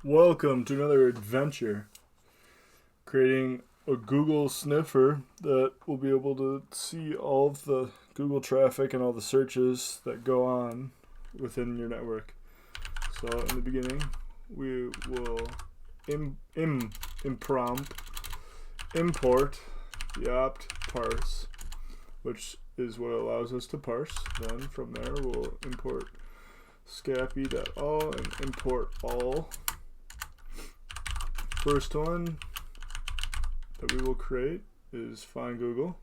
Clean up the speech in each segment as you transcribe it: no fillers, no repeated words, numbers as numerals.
Welcome to another adventure. Creating a Google sniffer that will be able to see all of the Google traffic and all the searches that go on within your network. So in the beginning, we will import the opt parse, which is what allows us to parse. Then from there, we'll import scapy.all and import all. First one that we will create is find Google.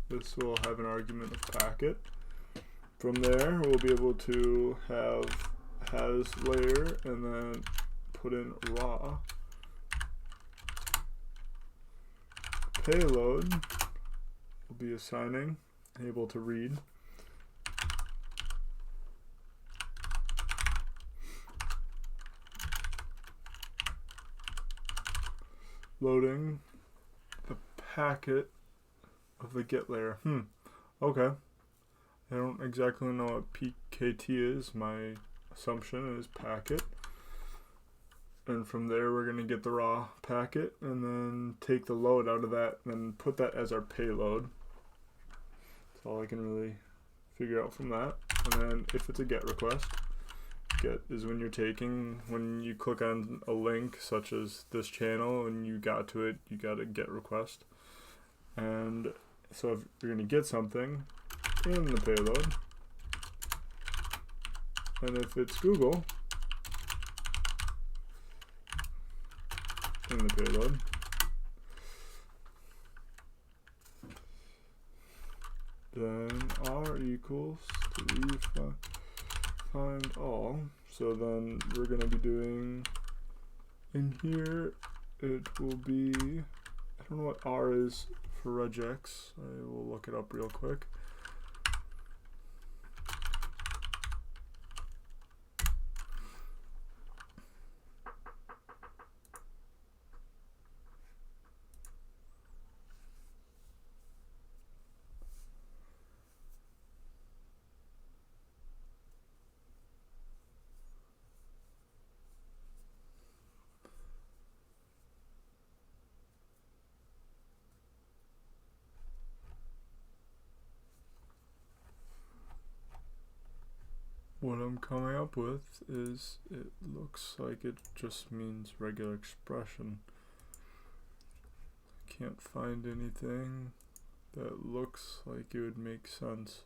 This will have an argument of packet. From there, we'll be able to have has layer and then put in raw. Payload will be assigning able to read. Loading the packet of the get layer. Okay. I don't exactly know what PKT is. My assumption is packet. And from there we're going to get the raw packet and then take the load out of that and put that as our payload. That's all I can really figure out from that. And then if it's a get request, get is when you click on a link such as this channel and you got to it, you got a get request. And so if you're going to get something in the payload, and if it's Google in the payload, then r equals to find all. So then we're going to be doing in here, it will be, I don't know what r is for regex. I will look it up real quick. What I'm coming up with is, it looks like it just means regular expression. Can't find anything that looks like it would make sense.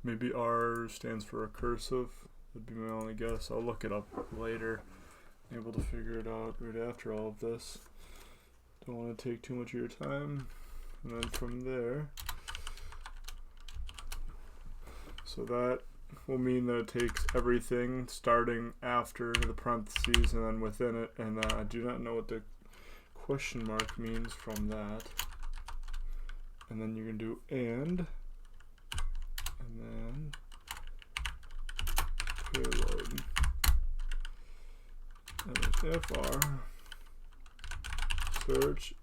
Maybe R stands for recursive. That'd be my only guess. I'll look it up later. Able to figure it out right after all of this. Don't want to take too much of your time. And then from there, so that will mean that it takes everything starting after the parentheses and then within it, and I do not know what the question mark means from that. And then you can do and then payload. And fr search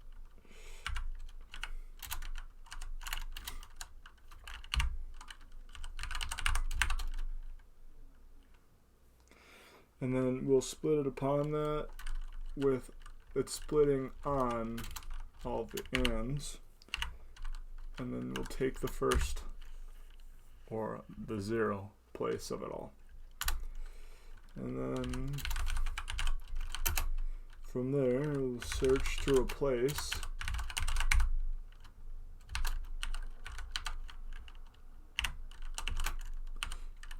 and then we'll split it upon that with it splitting on all the ands, and then we'll take the first or the 0 place of it all, and then from there, we'll search to replace.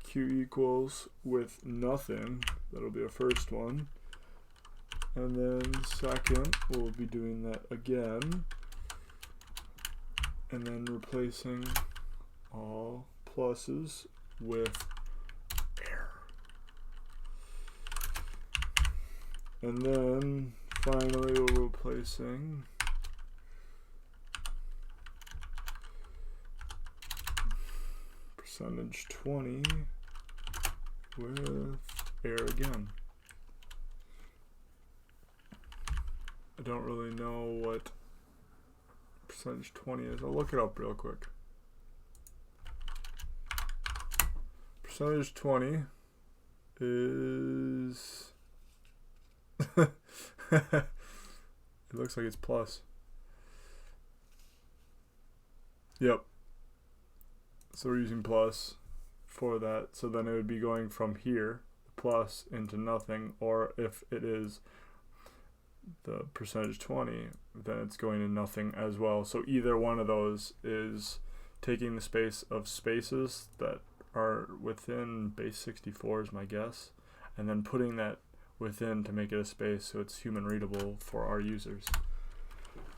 Q equals with nothing. That'll be our first one. And then second, we'll be doing that again. And then replacing all pluses with error. And then finally we're replacing %20 with error again. I don't really know what percentage 20 is. I'll look it up real quick. Percentage 20 is it looks like it's plus. Yep. So we're using plus for that. So then it would be going from here, plus, into nothing. Or if it is the percentage 20, then it's going to nothing as well. So either one of those is taking the space of spaces that are within base 64 is my guess, and then putting that within to make it a space so it's human readable for our users.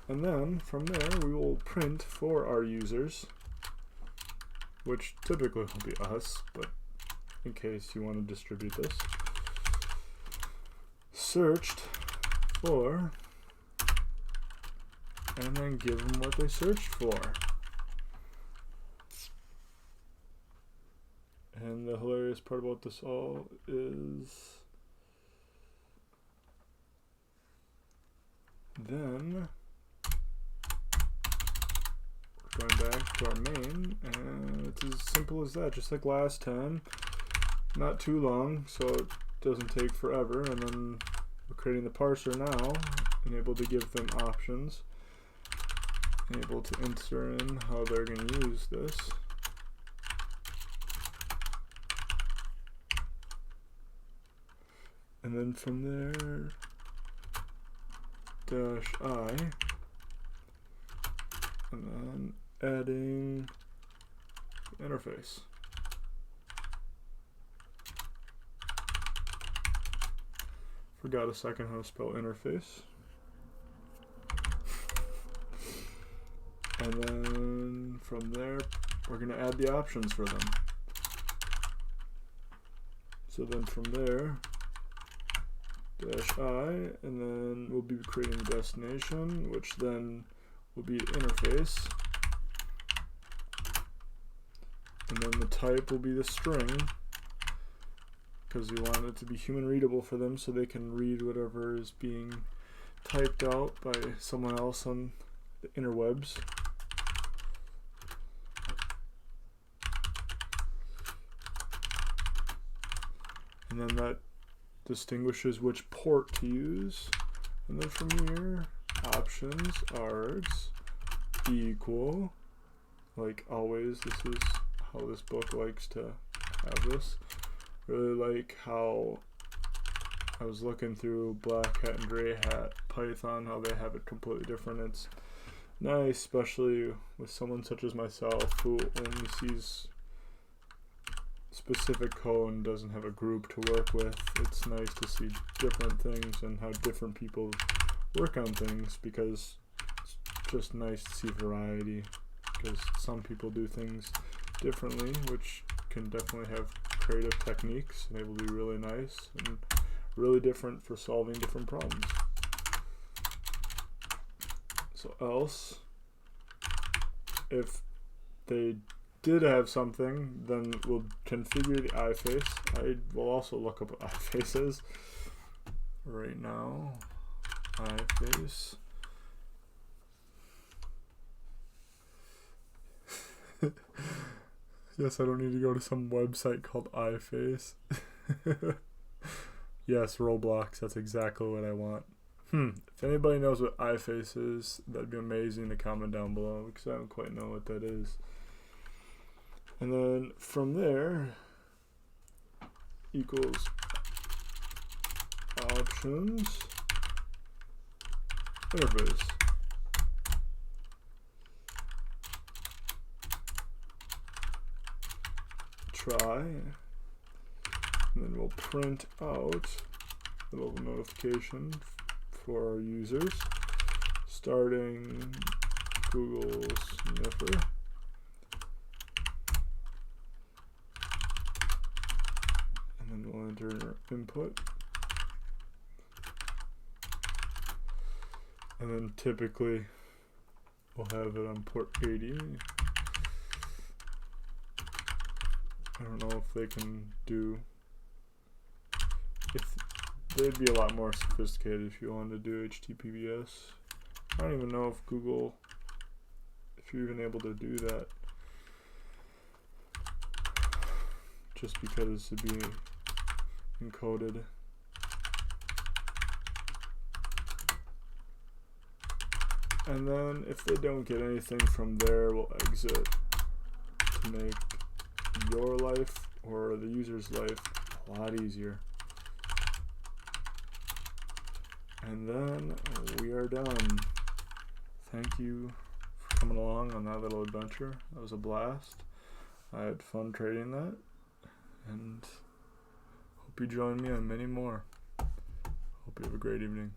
And then from there we will print for our users, which typically will be us, but in case you want to distribute this, searched for, and then give them what they searched for. And the hilarious part about this all is then we're going back to our main, and it's as simple as that, just like last time. Not too long, so it doesn't take forever. And then we're creating the parser now, and able to give them options, and able to enter in how they're going to use this. And then from there, -I, and then adding interface. Forgot a second how to spell interface. And then from there, we're going to add the options for them. So then from there, -I, and then we'll be creating the destination, which then will be interface, and then the type will be the string, because we want it to be human readable for them so they can read whatever is being typed out by someone else on the interwebs. And then that distinguishes which port to use, and then from here, options args equal, like always, this is how this book likes to have this. Really like how I was looking through Black Hat and Gray Hat Python, how they have it completely different. It's nice, especially with someone such as myself who only sees specific code and doesn't have a group to work with. It's nice to see different things and how different people work on things, because it's just nice to see variety, because some people do things differently, which can definitely have creative techniques, and they will be really nice and really different for solving different problems. So else, if they did have something, then we'll configure the iFace. I will also look up what iFace is right now. iFace. Yes, I don't need to go to some website called iFace. Yes, Roblox, that's exactly what I want. If anybody knows what iFace is, that'd be amazing to comment down below, because I don't quite know what that is. And then from there, equals options interface. Try, and then we'll print out a little notification for our users, starting Google sniffer. And we'll enter our input, and then typically we'll have it on port 80. I don't know if they can do, if they'd be a lot more sophisticated if you wanted to do HTTPS. I don't even know if Google if you're even able to do that just because it'd be encoded. And then if they don't get anything from there, we'll exit to make your life or the user's life a lot easier. And then we are done. Thank you for coming along on that little adventure. That was a blast. I had fun trading that, and hope you join me on many more. Hope you have a great evening.